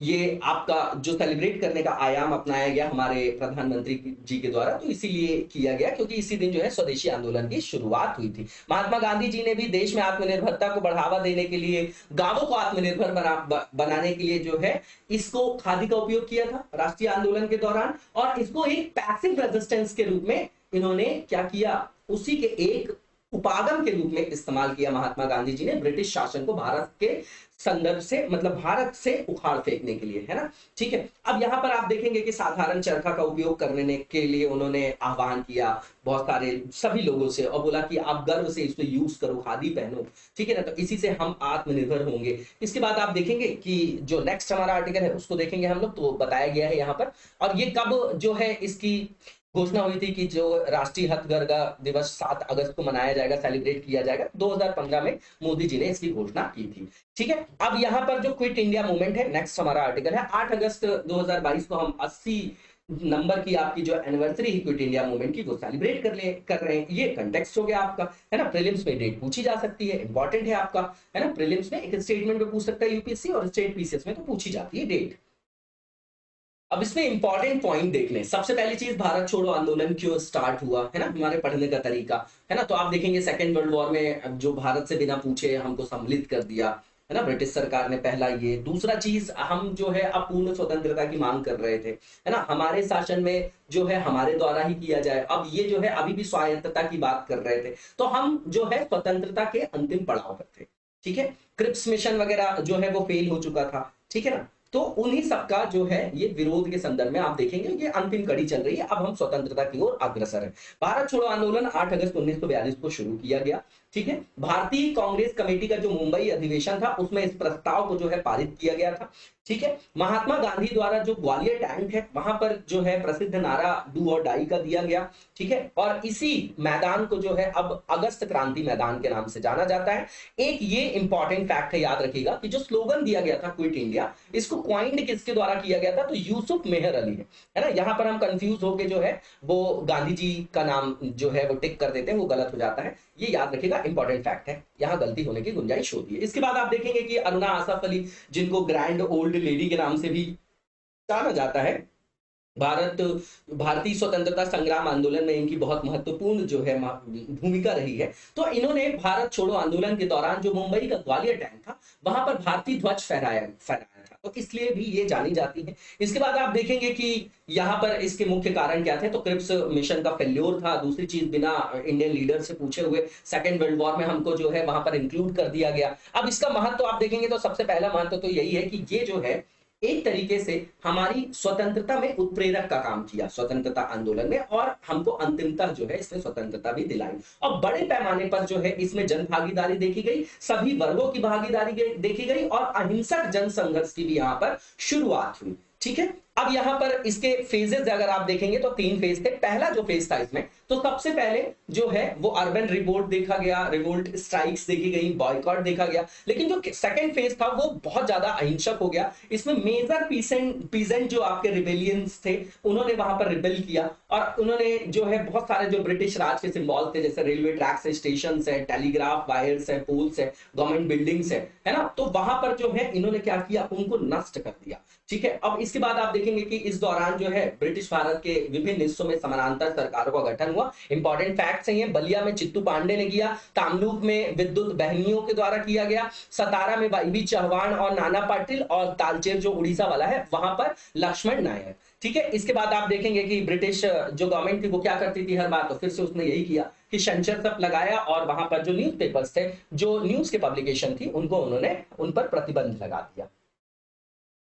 [SPEAKER 2] ये आपका जो सेलिब्रेट करने का आयाम अपनाया गया हमारे प्रधानमंत्री जी के द्वारा, तो इसीलिए किया गया क्योंकि इसी दिन जो है स्वदेशी आंदोलन की शुरुआत हुई थी। महात्मा गांधी जी ने भी देश में आत्मनिर्भरता को बढ़ावा देने के लिए, गांवों को आत्मनिर्भर बनाने के लिए जो है इसको, खादी का उपयोग किया था राष्ट्रीय आंदोलन के दौरान, और इसको एक पैसिव रेजिस्टेंस के रूप में इन्होंने क्या किया, उसी के एक उपागम के रूप में इस्तेमाल किया महात्मा गांधी जी ने ब्रिटिश शासन को भारत के संदर्भ से, मतलब भारत से उखाड़ फेंकने के लिए, है ना, ठीक है। अब यहां पर आप देखेंगे कि साधारण चरखा का उपयोग करने के लिए उन्होंने आह्वान किया बहुत सारे सभी लोगों से और बोला कि आप गर्व से इसको यूज करो, खादी पहनो, ठीक है ना, तो इसी से हम आत्मनिर्भर होंगे। इसके बाद आप देखेंगे कि जो नेक्स्ट हमारा आर्टिकल है उसको देखेंगे हम लोग, तो बताया गया है यहाँ पर, और ये कब जो है इसकी घोषणा हुई थी कि जो राष्ट्रीय हथकरघा दिवस 7 अगस्त को मनाया जाएगा, सेलिब्रेट किया जाएगा, 2015 में मोदी जी ने इसकी घोषणा की थी, ठीक है। अब यहाँ पर जो क्विट इंडिया मूवमेंट है, नेक्स्ट हमारा आर्टिकल है, 8 अगस्त 2022 को हम 80 नंबर की आपकी जो एनिवर्सरी है क्विट इंडिया मूवमेंट की वो सेलिब्रेट कर रहे हैं। ये कंटेक्स्ट हो गया आपका, है ना। प्रीलिम्स में डेट पूछी जा सकती है, इंपॉर्टेंट है आपका, है ना। प्रीलिम्स में एक स्टेटमेंट में पूछ सकता है यूपीएससी, और स्टेट पीसीएस में तो पूछी जाती है डेट। अब इसमें इंपॉर्टेंट पॉइंट देख लें। सबसे पहली चीज, भारत छोड़ो आंदोलन क्यों स्टार्ट हुआ, है ना, हमारे पढ़ने का तरीका, है ना। तो आप देखेंगे सेकेंड वर्ल्ड वॉर में जो भारत से बिना पूछे हमको सम्मिलित कर दिया, है ना, ब्रिटिश सरकार ने, पहला ये। दूसरा चीज, हम जो है अपूर्ण स्वतंत्रता की मांग कर रहे थे, है ना, हमारे शासन में जो है हमारे द्वारा ही किया जाए। अब ये जो है अभी भी स्वायत्तता की बात कर रहे थे, तो हम जो है स्वतंत्रता के अंतिम पड़ाव पर थे, ठीक है। क्रिप्स मिशन वगैरह जो है वो फेल हो चुका था, ठीक है ना। तो उन्हीं सबका जो है ये विरोध के संदर्भ में आप देखेंगे ये अंतिम कड़ी चल रही है। अब हम स्वतंत्रता की ओर अग्रसर है। भारत छोड़ो आंदोलन 8 अगस्त 1942 को शुरू किया गया। ठीक है। भारतीय कांग्रेस कमेटी का जो मुंबई अधिवेशन था उसमें इस प्रस्ताव को जो है पारित किया गया था। ठीक है। महात्मा गांधी द्वारा जो ग्वालियर टैंक है वहां पर जो है प्रसिद्ध नारा डू और डाई का दिया गया। ठीक है। और इसी मैदान को जो है अब अगस्त क्रांति मैदान के नाम से जाना जाता है। एक ये इंपॉर्टेंट फैक्ट है, याद रखिएगा कि जो स्लोगन दिया गया था क्विट इंडिया, इसको क्वाइंड किसके द्वारा किया गया था, तो यूसुफ मेहर अली है ना। यहां पर हम कंफ्यूज होके जो है वो गांधी जी का नाम जो है वो टिक कर देते हैं, वो गलत हो जाता है। ये याद रखिएगा, इंपॉर्टेंट फैक्ट है, यहां गलती होने की गुंजाइश होती है। इसके बाद आप देखेंगे कि अरुणा आसफ अली, जिनको ग्रैंड ओल्ड लेडी के नाम से भी जाना जाता है, भारतीय स्वतंत्रता संग्राम आंदोलन में इनकी बहुत महत्वपूर्ण जो है भूमिका रही है। तो इन्होंने भारत छोड़ो आंदोलन के दौरान जो मुंबई का ग्वालियर टैंक था वहां पर भारतीय ध्वज फहराया था, तो इसलिए भी ये जानी जाती है। इसके बाद आप देखेंगे कि यहाँ पर इसके मुख्य कारण क्या थे, तो क्रिप्स मिशन का फेल्योर था। दूसरी चीज, बिना इंडियन लीडर से पूछे हुए सेकेंड वर्ल्ड वॉर में हमको जो है वहां पर इंक्लूड कर दिया गया। अब इसका महत्व आप देखेंगे तो सबसे पहला महत्व तो यही है कि ये जो है एक तरीके से हमारी स्वतंत्रता में उत्प्रेरक का काम किया स्वतंत्रता आंदोलन में, और हमको अंतिमतः जो है इसने स्वतंत्रता भी दिलाई। और बड़े पैमाने पर जो है इसमें जन भागीदारी देखी गई, सभी वर्गों की भागीदारी देखी गई, और अहिंसक जन संघर्ष की भी यहाँ पर शुरुआत हुई। ठीक है। अब यहाँ पर इसके फेजेस अगर आप देखेंगे तो 3 फेज थे। पहला जो फेज था इसमें, तो सबसे पहले जो है वो अर्बन रिवोल्ट देखा गया, रिवोल्ट स्ट्राइक्स देखी गई, बॉयकॉट देखा गया। लेकिन जो सेकंड फेज था वो बहुत ज्यादा अहिंसक हो गया। इसमें मेजर पीजेंट जो आपके रिबेलियंस थे उन्होंने वहां पर रिबेल किया, और उन्होंने जो है बहुत सारे जो ब्रिटिश राज के सिंबल थे, जैसे रेलवे ट्रैक्स है, स्टेशन है, टेलीग्राफ वायर्स है, पोल्स है, गवर्नमेंट बिल्डिंग्स है ना, तो वहां पर जो है इन्होंने क्या किया, उनको नष्ट कर दिया। ठीक है। अब इसके बाद आप देखेंगे कि इस दौरान जो है ब्रिटिश भारत के विभिन्न हिस्सों में समानांतर सरकारों का गठन हुआ। इंपॉर्टेंट फैक्ट्स हैं ये। बलिया में चित्तू पांडे ने किया, तामलुक में विद्युत बहनियों के द्वारा किया गया, सतारा में वाईबी चौहान और नाना पाटिल, और तालचेर जो उड़ीसा वाला है वहां पर लक्ष्मण नायक। ठीक है। इसके बाद आप देखेंगे कि ब्रिटिश जो गवर्नमेंट थी वो क्या करती थी हर बार, तो फिर से उसने यही किया कि सेंसरशिप लगाया, और वहां पर जो न्यूज़पेपर्स थे, जो न्यूज के पब्लिकेशन थी, उनको उन्होंने उन पर प्रतिबंध लगा दिया।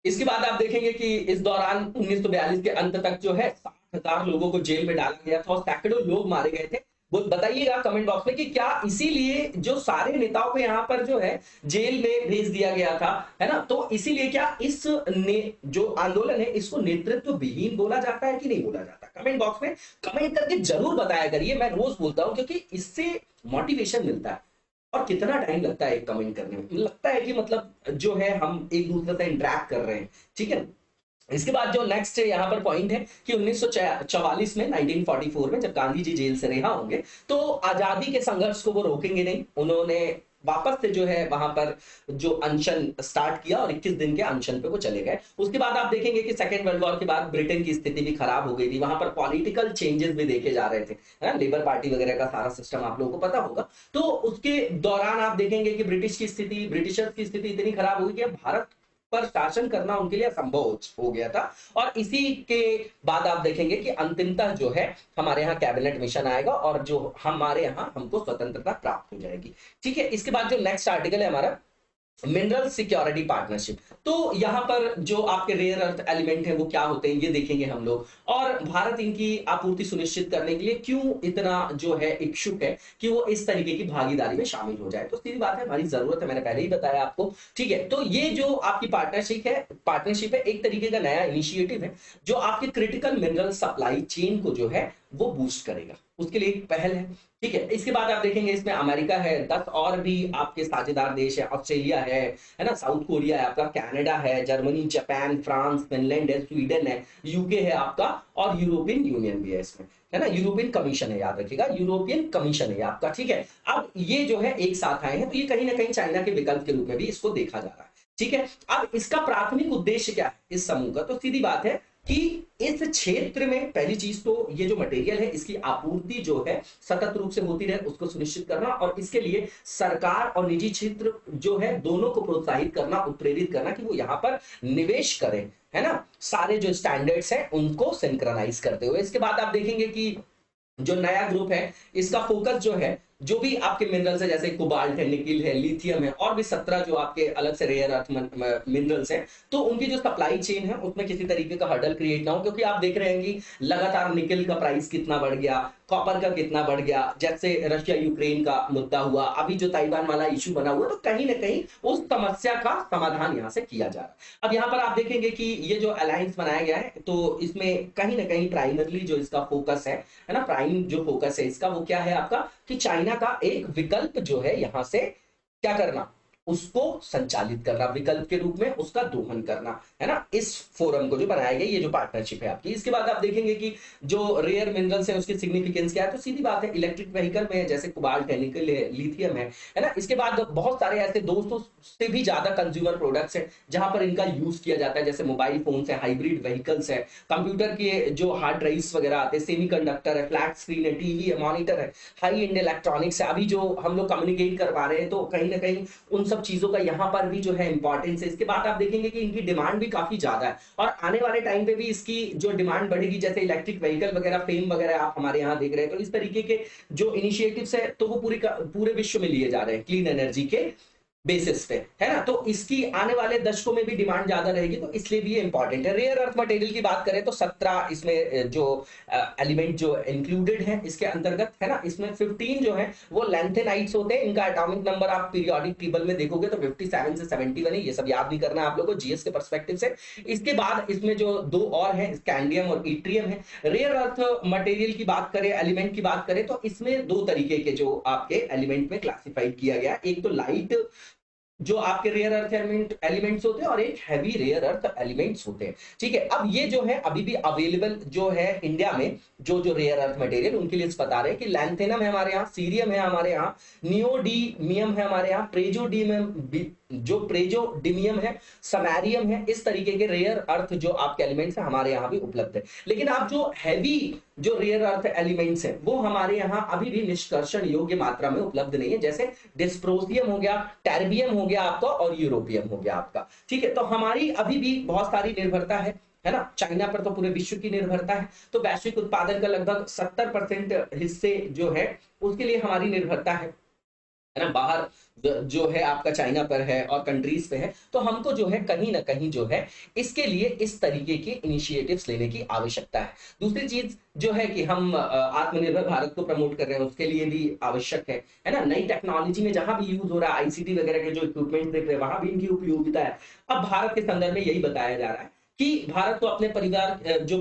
[SPEAKER 2] इसके बाद आप देखेंगे कि इस दौरान 1942 के अंत तक जो है 60,000 लोगों को जेल में डाला गया था और सैकड़ों लोग मारे गए थे। वो बताइएगा कमेंट बॉक्स में कि क्या इसीलिए जो सारे नेताओं को यहाँ पर जो है जेल में भेज दिया गया था, है ना, तो इसीलिए क्या इस जो आंदोलन है इसको नेतृत्व विहीन बोला जाता है कि नहीं बोला जाता? कमेंट बॉक्स में कमेंट करके जरूर बताया करिए। मैं रोज बोलता हूं क्योंकि इससे मोटिवेशन मिलता है। और कितना टाइम लगता है एक कमेंट करने में, लगता है कि मतलब जो है हम एक दूसरे से इंटरेक्ट कर रहे हैं। ठीक है। इसके बाद जो नेक्स्ट यहाँ पर पॉइंट है कि 1944 में 1944 में जब गांधी जी जेल से रिहा होंगे तो आजादी के संघर्ष को वो रोकेंगे नहीं। उन्होंने वापस से जो है वहां पर जो अनशन स्टार्ट किया और 21 दिन के अनशन पे वो चले गए। उसके बाद आप देखेंगे कि सेकेंड वर्ल्ड वॉर के बाद ब्रिटेन की स्थिति भी खराब हो गई थी। वहां पर पॉलिटिकल चेंजेस भी देखे जा रहे थे, है ना, लेबर पार्टी वगैरह का सारा सिस्टम आप लोगों को पता होगा। तो उसके दौरान आप देखेंगे कि ब्रिटिशर्स की स्थिति इतनी खराब हुई कि भारत पर शासन करना उनके लिए असंभव हो गया था। और इसी के बाद आप देखेंगे कि अंतिमतः जो है हमारे यहाँ कैबिनेट मिशन आएगा और जो हमारे यहाँ हमको स्वतंत्रता प्राप्त हो जाएगी। ठीक है। इसके बाद जो नेक्स्ट आर्टिकल है हमारा मिनरल सिक्योरिटी पार्टनरशिप, तो यहां पर जो आपके रेयर अर्थ एलिमेंट है वो क्या होते हैं ये देखेंगे हम लोग, और भारत इनकी आपूर्ति सुनिश्चित करने के लिए क्यों इतना जो है इच्छुक है कि वो इस तरीके की भागीदारी में शामिल हो जाए। तो सीधी बात है, हमारी जरूरत है, मैंने पहले ही बताया आपको। ठीक है। तो ये जो आपकी पार्टनरशिप है एक तरीके का नया इनिशिएटिव है जो आपके क्रिटिकल मिनरल सप्लाई चेन को जो है वो बूस्ट करेगा, उसके लिए एक पहल है। ठीक है। इसके बाद आप देखेंगे इसमें अमेरिका है, 10 और भी आपके साझेदार देश है, ऑस्ट्रेलिया है ना, साउथ कोरिया है आपका, कनाडा है, जर्मनी, जापान, फ्रांस, फिनलैंड है, स्वीडन है, यूके है आपका, और यूरोपियन यूनियन भी है इसमें, है ना, यूरोपियन कमीशन है, याद रखिएगा यूरोपियन कमीशन है आपका। ठीक है। अब ये जो है एक साथ आए हैं तो ये कहीं ना कहीं चाइना के विकल्प के रूप में भी इसको देखा जा रहा है। ठीक है। अब इसका प्राथमिक उद्देश्य क्या है इस समूह का, तो सीधी बात है कि इस क्षेत्र में पहली चीज तो ये जो मटेरियल है इसकी आपूर्ति जो है सतत रूप से होती रहे उसको सुनिश्चित करना, और इसके लिए सरकार और निजी क्षेत्र जो है दोनों को प्रोत्साहित करना, उत्प्रेरित करना कि वो यहाँ पर निवेश करें, है ना, सारे जो स्टैंडर्ड्स हैं उनको सिंक्रोनाइज करते हुए। इसके बाद आप देखेंगे कि जो नया ग्रुप है इसका फोकस जो है जो भी आपके मिनरल्स है, जैसे कोबाल्ट है, निकिल है, लिथियम है, और भी 17 जो आपके अलग से रेयर अर्थ मिनरल्स हैं, तो उनकी जो सप्लाई चेन है उसमें किसी तरीके का हर्डल क्रिएट ना हो। क्योंकि आप देख रहे हैं कि लगातार निकिल का प्राइस कितना बढ़ गया, कॉपर का कितना बढ़ गया, जैसे रशिया यूक्रेन का मुद्दा हुआ, अभी जो ताइवान वाला इशू बना हुआ, तो कहीं ना कहीं उस समस्या का समाधान यहाँ से किया जा रहा है। अब यहाँ पर आप देखेंगे कि ये जो अलायंस बनाया गया है, तो इसमें कहीं ना कहीं प्राइमरली जो इसका फोकस है ना, प्राइम जो फोकस है इसका वो क्या है आपका, कि चाइना का एक विकल्प जो है यहाँ से क्या करना, उसको संचालित करना, विकल्प के रूप में उसका दोहन करना, है ना, इस फोरम को जो बनाया गया, ये जो पार्टनरशिप है आपकी। इसके बाद आप देखेंगे कि जो रेयर मिनरल्स है उसकी सिग्निफिकेंस क्या है, तो सीधी बात है इलेक्ट्रिक व्हीकल में जैसे कोबाल्ट है, निकल है, लिथियम है ना। इसके बाद बहुत सारे ऐसे 200 से भी ज्यादा कंज्यूमर प्रोडक्ट्स है जहां पर इनका यूज किया जाता है, जैसे मोबाइल फोन है, हाइब्रिड व्हीकल्स है, कंप्यूटर के जो हार्ड ड्राइव्स वगैरह आते हैं, सेमीकंडक्टर है, फ्लैट स्क्रीन है, टीवी है, मॉनिटर है, हाई एंड इलेक्ट्रॉनिक्स है। अभी जो हम लोग कम्युनिकेट कर पा रहे हैं, तो कहीं ना कहीं उन सब चीजों का यहाँ पर भी जो है इंपॉर्टेंस है। इसके बाद आप देखेंगे कि इनकी डिमांड भी काफी ज्यादा है और आने वाले टाइम पे भी इसकी जो डिमांड बढ़ेगी, जैसे इलेक्ट्रिक व्हीकल वगैरह, फेम वगैरह आप हमारे यहाँ देख रहे हैं। तो इस तरीके के जो इनिशिएटिव्स है, तो वो पूरे विश्व में लिए जा रहे हैं क्लीन एनर्जी के बेसिस पे, है ना। तो इसकी आने वाले दशकों में भी डिमांड ज्यादा रहेगी, तो इसलिए भी ये इंपॉर्टेंट है। रेयर अर्थ मटेरियल की बात करें तो 17 इसमें जो एलिमेंट जो इंक्लूडेड है इसके अंतर्गत, है ना, इसमें 15 जो है वो लैंथेनाइट्स होते हैं। इनका एटॉमिक नंबर आप पीरियोडिक टेबल में देखोगे तो 57 से 71 है। ये सब याद नहीं करना है आप लोगों को जीएस के पर्सपेक्टिव से। इसके बाद इसमें जो दो और है, स्कैंडियम और इट्रियम है। रेयर अर्थ मटेरियल की बात करें, एलिमेंट की बात करें, तो इसमें दो तरीके के जो आपके एलिमेंट में क्लासिफाइड किया गया, एक तो लाइट जो आपके रेयर अर्थ एलिमेंट्स होते हैं और एक हैवी रेयर अर्थ एलिमेंट्स होते हैं, ठीक है। अब ये जो है अभी भी अवेलेबल जो है इंडिया में, जो रेयर अर्थ मटेरियल, उनके लिए बता रहे हैं कि लैंथेनम है हमारे यहाँ, सीरियम है हमारे यहाँ, नियोडीमियम है हमारे यहाँ, प्रेजोडिमियम है, समारियम है। इस तरीके के रेयर अर्थ जो आपके एलिमेंट्स हैं हमारे यहाँ भी उपलब्ध है। लेकिन आप जो हैवी जो रेयर अर्थ एलिमेंट्स हैं वो हमारे यहाँ अभी भी निष्कर्षण योग्य मात्रा में उपलब्ध नहीं है, जैसे डिस्प्रोसियम हो गया, टर्बियम हो गया आपका, और यूरोपियम हो गया आपका, ठीक है। तो हमारी अभी भी बहुत सारी निर्भरता है ना, चाइना पर तो पूरे विश्व की निर्भरता है। तो वैश्विक उत्पादन का लगभग 70% हिस्से जो है उसके लिए हमारी निर्भरता है ना, बाहर जो है आपका चाइना पर है और कंट्रीज पे है। तो हमको जो है कहीं ना कहीं जो है इसके लिए इस तरीके के इनिशिएटिव्स लेने की आवश्यकता है। दूसरी चीज जो है कि हम आत्मनिर्भर भारत को प्रमोट कर रहे हैं, उसके लिए भी आवश्यक है ना। नई टेक्नोलॉजी में जहां भी यूज हो रहा है, आईसीटी वगैरह के जो इक्विपमेंट देख रहे हैं वहां भी इनकी उपयोगिता है। अब भारत के संदर्भ में यही बताया जा रहा है कि भारत को अपने जो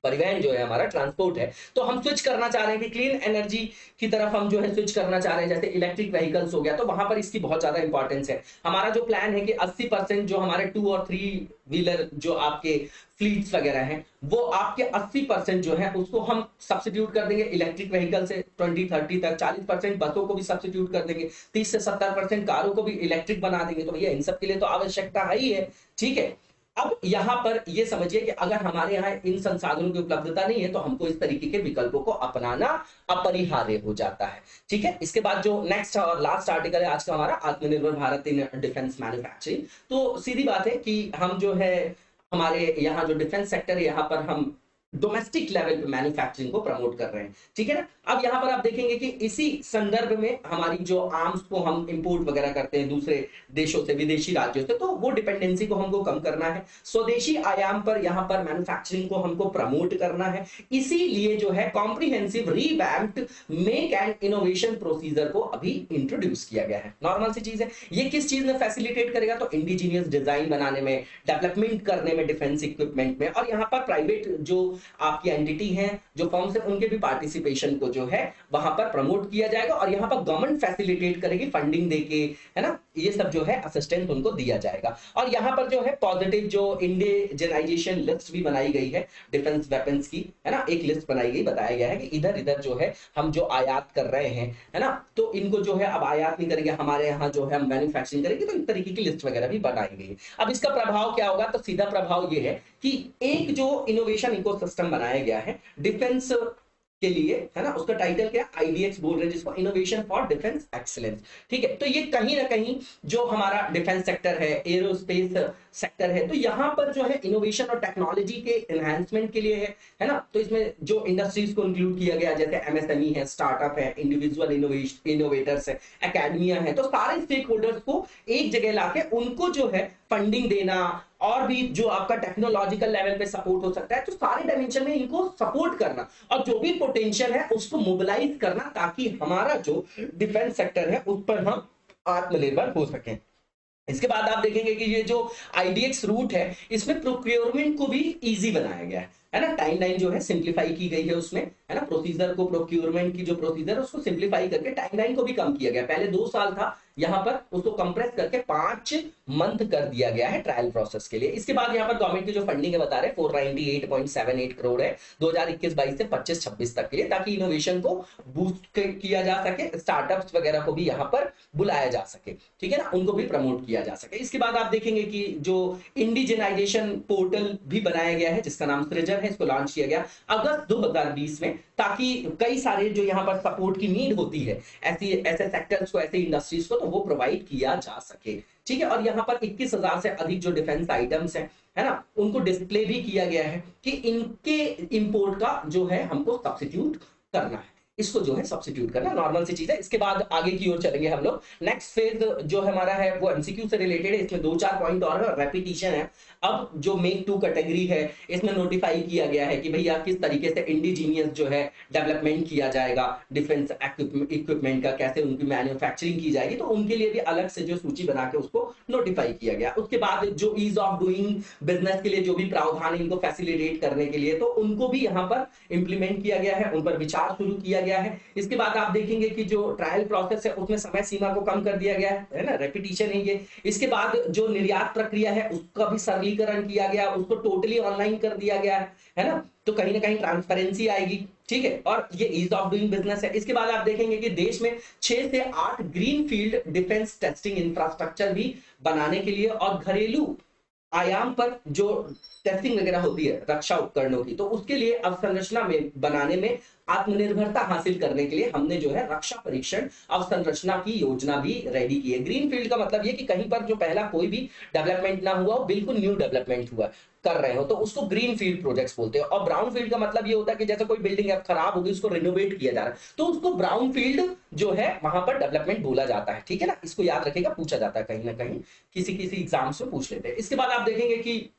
[SPEAKER 2] परिवहन जो है हमारा ट्रांसपोर्ट है, तो हम स्विच करना चाह रहे हैं कि क्लीन एनर्जी की तरफ हम जो है स्विच करना चाह रहे हैं, जैसे इलेक्ट्रिक व्हीकल्स हो गया। तो वहां पर इसकी बहुत ज्यादा इंपॉर्टेंस है। हमारा जो प्लान है कि 80% जो हमारे 2 और 3 व्हीलर जो आपके फ्लीट्स वगैरह हैं, वो आपके 80% जो है उसको हम सब्स्टिट्यूट कर देंगे इलेक्ट्रिक व्हीकल से 2030 तक। 40% बसों को भी सब्स्टिट्यूट कर देंगे, 30 से 70% कारों को भी इलेक्ट्रिक बना देंगे। तो भैया इन सब के लिए तो आवश्यकता है ही है, ठीक है। अब यहां पर ये समझिए कि अगर हमारे यहाँ इन संसाधनों की उपलब्धता नहीं है तो हमको इस तरीके के विकल्पों को अपनाना अपरिहार्य हो जाता है, ठीक है। इसके बाद जो नेक्स्ट और लास्ट आर्टिकल है आज का हमारा, आत्मनिर्भर भारत इन डिफेंस मैन्युफैक्चरिंग। तो सीधी बात है कि हम जो है हमारे यहाँ जो डिफेंस सेक्टर है, यहाँ पर हम डोमेस्टिक लेवल पे मैन्युफैक्चरिंग को प्रमोट कर रहे हैं, ठीक है ना। अब यहाँ पर आप देखेंगे कि इसी संदर्भ में हमारी जो आर्म्स को हम इंपोर्ट वगैरह करते हैं दूसरे देशों से, विदेशी राज्यों से, तो वो डिपेंडेंसी को हमको कम करना है। स्वदेशी आयाम पर यहाँ पर मैन्युफैक्चरिंग को हमको प्रमोट करना है। इसीलिए जो है comprehensive revamped make and innovation procedure को अभी इंट्रोड्यूस किया गया है। नॉर्मल सी चीज है। ये किस चीज में फैसिलिटेट करेगा, तो इंडिजीनियस डिजाइन बनाने में, डेवलपमेंट करने में, डिफेंस इक्विपमेंट में, और यहाँ पर प्राइवेट जो आपकी एंटिटी हैं, जो फर्म्स हैं, उनके भी पार्टिसिपेशन को जो है वहां पर प्रमोट किया जाएगा। और यहाँ पर गवर्नमेंट फैसिलिटेट करेगी फंडिंग देके, है ना, ये सब जो है असिस्टेंस उनको दिया जाएगा। और यहाँ पर जो है पॉजिटिव जो इंडिजेनाइजेशन लिस्ट भी बनाई गई है डिफेंस वेपन्स की, है ना, एक लिस्ट बनाई गई, बताया गया है कि इधर इधर जो है हम जो आयात कर रहे हैं, है ना, तो इनको जो है अब आयात नहीं करेंगे, हमारे यहाँ जो है हम मैन्युफैक्चरिंग करेंगे। तो इस तरीके की लिस्ट वगैरह भी बनाई गई है। अब इसका प्रभाव क्या होगा, तो सीधा प्रभाव ये है कि एक जो इनोवेशन इकोसिस्टम बनाया गया है डिफेंस के लिए, है ना, उसका टाइटल क्या, आईडीएक्स बोल रहे हैं जिसको, इनोवेशन फॉर डिफेंस एक्सीलेंस, ठीक है। तो ये कहीं ना कहीं जो हमारा डिफेंस सेक्टर है, एरोस्पेस सेक्टर है, तो यहाँ पर जो है इनोवेशन और टेक्नोलॉजी के एनहांसमेंट के लिए है ना। तो इसमें जो इंडस्ट्रीज को इंक्लूड किया गया, जैसे एमएसएमई है, स्टार्टअप है, इंडिविजुअल इनोवेटर्स है, एकेडमिया है, तो सारे स्टेक होल्डर्स को एक जगह लाके उनको जो है फंडिंग देना और भी जो आपका टेक्नोलॉजिकल लेवल पे सपोर्ट हो सकता है, तो सारे डायमेंशन में इनको सपोर्ट करना और जो भी पोटेंशियल है उसको मोबिलाइज करना ताकि हमारा जो डिफेंस सेक्टर है उस पर हम आत्मनिर्भर हो सकें। इसके बाद आप देखेंगे कि ये जो आईडीएक्स रूट है इसमें प्रोक्योरमेंट को भी इजी बनाया गया है ना, टाइमलाइन जो है सिंप्लीफाई की गई है उसमें, है ना, प्रोसीजर को, प्रोक्योरमेंट की जो प्रोसीजर है उसको सिंप्लीफाई करके टाइमलाइन को भी कम किया गया। पहले 2 साल था, यहां पर उसको कंप्रेस करके 5 मंथ कर दिया गया है ट्रायल प्रोसेस के लिए। इसके बाद यहां पर गवर्नमेंट की जो फंडिंग है बता रहे हैं 498.78 करोड़ है 2021-22 से 25-26 तक के लिए, ताकि इनोवेशन को बूस्ट किया जा सके, स्टार्टअप्स वगैरह को भी यहां पर बुलाया जा सके, ठीक है ना, उनको भी प्रमोट किया जा सके। इसके बाद आप देखेंगे कि जो इंडिजिनाइजेशन पोर्टल भी बनाया गया है जिसका नाम सृजन है, इसको लॉन्च किया गया अगस्त 2020 में, ताकि कई सारे जो यहाँ पर सपोर्ट की नीड होती है ऐसे सेक्टर्स को, ऐसे इंडस्ट्रीज को, तो वो प्रोवाइड किया जा सके, ठीक है। और यहाँ पर 21,000 से अधिक जो डिफेंस आइटम्स हैं, है ना, उनको डिस्प्ले भी किया गया है कि इनके इंपोर्ट का जो है हमको सब्स्टिट्यूट करना है, इसको जो है सब्स्टिट्यूट करना नॉर्मल सी चीज है। इसके बाद आगे की ओर चलेंगे हम लोग। नेक्स्ट फेज जो हमारा है वो एमसीक्यू से रिलेटेड है, इसमें 2-4 पॉइंट और रेपिटेशन है। अब जो मेक 2 कैटेगरी है इसमें नोटिफाई किया गया है कि भैया किस तरीके से इंडिजीनियस जो है डेवलपमेंट किया जाएगा डिफेंस इक्विपमेंट का, कैसे उनकी मैन्युफैक्चरिंग की जाएगी, तो उनके लिए भी अलग से जो सूची बना के उसको नोटिफाई किया गया। उसके बाद जो ईज ऑफ डूइंग बिजनेस के लिए जो भी प्रावधान इनको फैसिलिटेट करने के लिए, तो उनको भी यहाँ पर इंप्लीमेंट किया गया है, उन पर विचार शुरू किया गया है। इसके बाद आप देखेंगे कि जो ट्रायल प्रोसेस है उसमें समय सीमा को कम कर दिया गया है ना, रेपिटेशन है ये। इसके बाद जो निर्यात प्रक्रिया है उसका भी सरलीकरण किया गया, उसको टोटली ऑनलाइन कर दिया गया है ना, तो कहीं ना कहीं ट्रांसपेरेंसी आएगी, ठीक है, और ये ईज ऑफ डूइंग बिजनेस है। इसके बाद आप देखेंगे कि देश में 6 से 8 green field defence testing infrastructure भी बनाने के लिए और घरेलू आयाम पर जो टेस्टिंग वगैरह होती है रक्षा उपकरणों की, तो उसके लिए अवसंरचना में बनाने में आत्मनिर्भरता हासिल करने के लिए हमने जो है रक्षा परीक्षण अवसंरचना की योजना भी रेडी की है। ग्रीन फील्ड का मतलब ये कि कहीं पर जो पहला कोई भी डेवलपमेंट ना हुआ हो, बिल्कुल न्यू डेवलपमेंट हुआ कर रहे हो, तो उसको ग्रीन फील्ड प्रोजेक्ट्स बोलते हैं। और ब्राउन फील्ड का मतलब ये होता है कि जैसे कोई बिल्डिंग अब खराब होगी उसको रिनोवेट किया जा रहा है, तो उसको ब्राउन फील्ड जो है वहां पर डेवलपमेंट बोला जाता है, ठीक है ना, इसको याद रखेगा, पूछा जाता है कहीं ना कहीं, किसी एग्जाम्स में पूछ लेते हैं। इसके बाद आप देखेंगे कि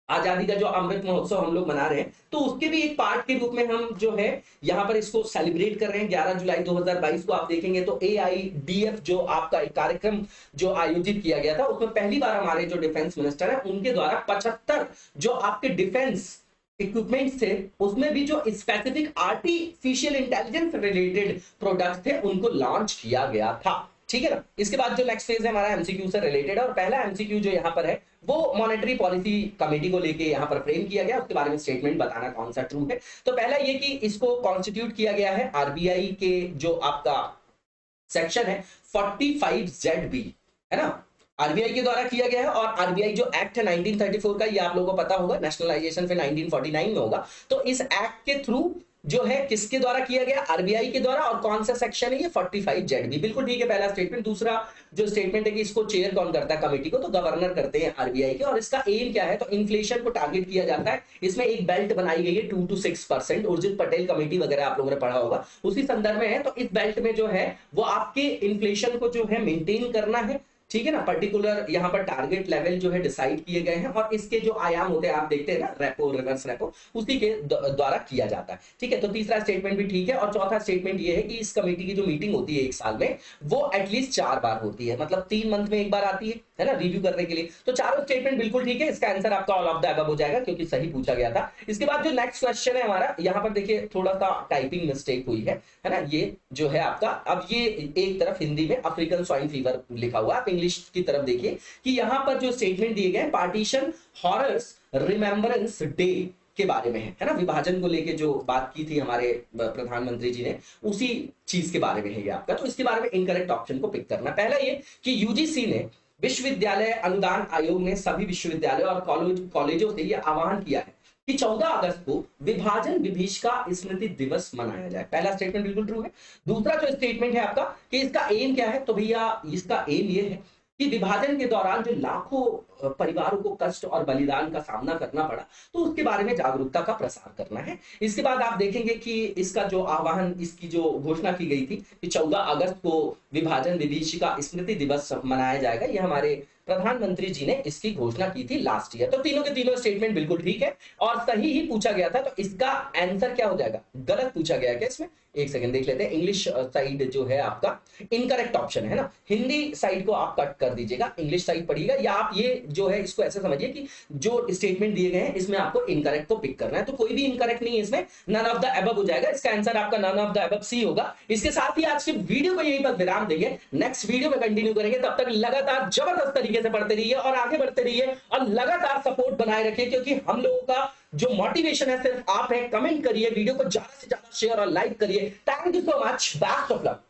[SPEAKER 2] आजादी का जो अमृत महोत्सव हम लोग मना रहे हैं, तो उसके भी एक पार्ट के रूप में हम जो है यहाँ पर इसको सेलिब्रेट कर रहे हैं। 11 जुलाई 2022 को आप देखेंगे तो AIDF जो आपका एक कार्यक्रम जो आयोजित किया गया था, उसमें पहली बार हमारे जो डिफेंस मिनिस्टर है उनके द्वारा 75 जो आपके डिफेंस इक्विपमेंट्स थे उसमें भी जो specific artificial intelligence related products थे उनको लॉन्च किया गया था, ठीक है ना। इसके बाद जो नेक्स्ट फेज है हमारा एमसीक्यू से रिलेटेड है, और पहला एमसीक्यू जो यहाँ पर है वो मॉनेटरी पॉलिसी कमेटी को लेके यहाँ पर फ्रेम किया गया, उसके बारे में स्टेटमेंट बताना कौन सा ट्रू है। तो पहला ये कि इसको कॉन्स्टिट्यूट किया गया है आरबीआई के जो आपका सेक्शन है 45ZB, है ना, आरबीआई के द्वारा किया गया है। और आरबीआई जो एक्ट है 1934 का, ये आप लोगों को पता होगा, नेशनलाइजेशन फिर 1949 में होगा, तो इस एक्ट के थ्रू जो है किसके द्वारा किया गया, आरबीआई के द्वारा, और कौन सा सेक्शन है ये 45ZB, बिल्कुल ठीक है पहला स्टेटमेंट। दूसरा जो स्टेटमेंट है कि इसको चेयर कौन करता है कमेटी को, तो गवर्नर करते हैं आरबीआई के, और इसका एम क्या है, तो इन्फ्लेशन को टारगेट किया जाता है। इसमें एक बेल्ट बनाई गई है 2 to 6%, उर्जित पटेल कमेटी वगैरह आप लोगों ने पढ़ा होगा, उसी संदर्भ में है। तो इस बेल्ट में जो है वो आपके इन्फ्लेशन को जो है मेंटेन करना है, ठीक है ना, पर्टिकुलर यहाँ पर टारगेट लेवल जो है डिसाइड किए गए हैं, और इसके जो आयाम होते हैं आप देखते हैं ना, रेपो, रिवर्स रेपो, उसी के द्वारा किया जाता है, ठीक है। तो तीसरा स्टेटमेंट भी ठीक है। और चौथा स्टेटमेंट ये है कि इस कमेटी की जो मीटिंग होती है एक साल में, वो एटलीस्ट 4 बार होती है, मतलब 3 मंथ में एक बार आती है ना, रिव्यू करने के लिए। तो चारों स्टेटमेंट बिल्कुल ठीक है, इसका आंसर आपका ऑल ऑफ द अबव हो जाएगा क्योंकि सही पूछा गया था। इसके बाद जो नेक्स्ट क्वेश्चन है हमारा, यहाँ पर देखिए थोड़ा सा टाइपिंग मिस्टेक हुई है ना, ये जो है आपका, अब ये एक तरफ हिंदी में अफ्रीकन स्वाइन फीवर लिखा हुआ है, आप इंग्लिश की तरफ देखिए कि यहां पर जो स्टेटमेंट दिए गए पार्टीशन हॉरर्स रिमेम्बरेंस डे के बारे में है ना, विभाजन को लेके जो बात की थी हमारे प्रधानमंत्री जी ने, उसी चीज के बारे में है ये आपका। तो इसके बारे में इनकरेक्ट ऑप्शन को पिक करना। पहला ये कि यूजीसी ने, विश्वविद्यालय अनुदान आयोग ने सभी विश्वविद्यालयों और कॉलेजों से यह आह्वान किया है कि 14 अगस्त को विभाजन विभीषिका स्मृति दिवस मनाया जाए। पहला स्टेटमेंट बिल्कुल ट्रू है। दूसरा जो स्टेटमेंट है आपका कि इसका एम क्या है, तो भैया इसका एम ये है कि विभाजन के दौरान जो लाखों परिवारों को कष्ट और बलिदान का सामना करना पड़ा, तो उसके बारे में जागरूकता का प्रसार करना है। इसके बाद आप देखेंगे कि इसका जो आह्वान, इसकी जो घोषणा की गई थी कि 14 अगस्त को विभाजन विभीषिका स्मृति दिवस मनाया जाएगा, ये हमारे प्रधानमंत्री जी ने इसकी घोषणा की थी लास्ट ईयर। तो तीनों के तीनों स्टेटमेंट बिल्कुल ठीक है और सही ही पूछा गया था। तो इसका आंसर क्या हो जाएगा? गलत पूछा गया है क्या इसमें? एक सेकंड देख लेते हैं। इंग्लिश साइड जो है आपका इनकरेक्ट ऑप्शन है ना, हिंदी साइड को आप कट कर दीजिएगा, इंग्लिश साइड पढ़िएगा, या आप ये जो है इसको ऐसे समझिए कि जो स्टेटमेंट दिए गए हैं इसमें आपको इनकरेक्ट को पिक करना है। तो कोई भी इनकरेक्ट नहीं है इसमें, नन ऑफ द अबव हो जाएगा। इसका आंसर आपका none of the above sea होगा। इसके साथ ही आज की वीडियो को यहीं पर विराम देंगे, नेक्स्ट वीडियो में कंटिन्यू करेंगे। तब तक लगातार जबरदस्त तरीके से पढ़ते रहिए और आगे बढ़ते रहिए और लगातार सपोर्ट बनाए रखिए, क्योंकि हम लोगों का जो मोटिवेशन है सिर्फ आप है। कमेंट करिए, वीडियो को ज्यादा से ज्यादा शेयर और लाइक करिए। Thank you so much, best of luck.